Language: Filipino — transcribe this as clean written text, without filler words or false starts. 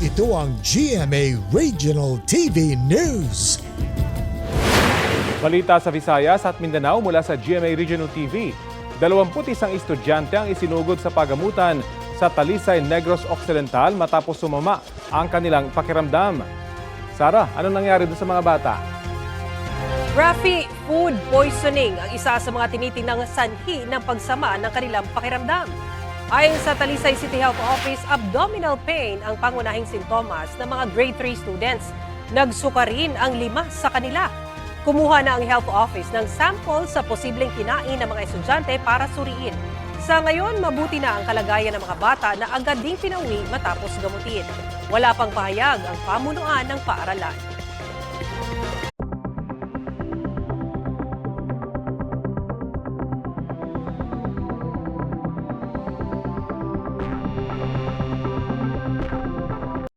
Ito ang GMA Regional TV News. Balita sa Visayas at Mindanao mula sa GMA Regional TV. 21 estudyante ang isinugod sa pagamutan sa Talisay, Negros Occidental matapos sumama ang kanilang pakiramdam. Sara, anong nangyari doon sa mga bata? Rafi, food poisoning ang isa sa mga tinitinang sanhi ng pagsama ng kanilang pakiramdam. Ayon sa Talisay City Health Office, abdominal pain ang pangunahing sintomas ng mga grade 3 students. Nagsuka rin ang 5 sa kanila. Kumuha na ang health office ng sample sa posibleng kinain ng mga estudyante para suriin. Sa ngayon, mabuti na ang kalagayan ng mga bata na agad ding pinauwi matapos gamutin. Wala pang pahayag ang pamunuan ng paaralan.